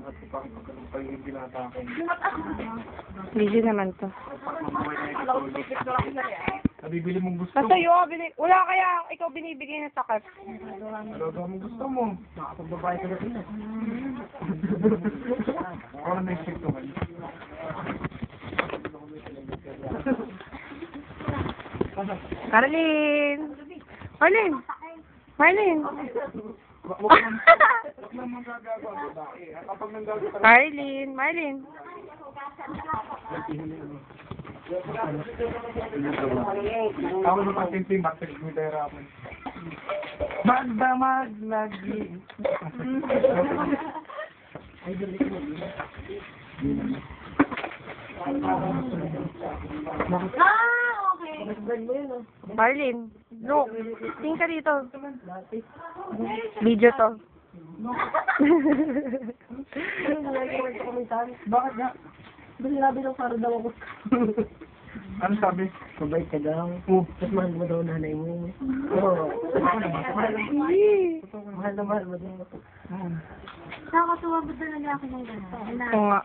At ipakita ng pagiging binata ko. Busy naman to. Nabibili mong gusto Basta yung wala kaya ikaw binibigay na takip. Talaga mong gusto mo. Nakapagbabae ka na rin. Ano na yung to man? Carlin! Marlin! Marlin! Wag naman gagawa. Kapag nanggagawa. Marlin! Marlin! Ako na patinting bakit mo dahirapan. Magdamag lagi. Marlin! Look! Tingin ka dito. Video to. Bakit nga? Sinabi ng para daw ako. Ano sabi? Mabait ka daw. Tapos mahal mo daw nanay mo. Oo. Mahal na mahal mo daw. Nakakatuwa ba talaga ako ng gano'n? Oo nga.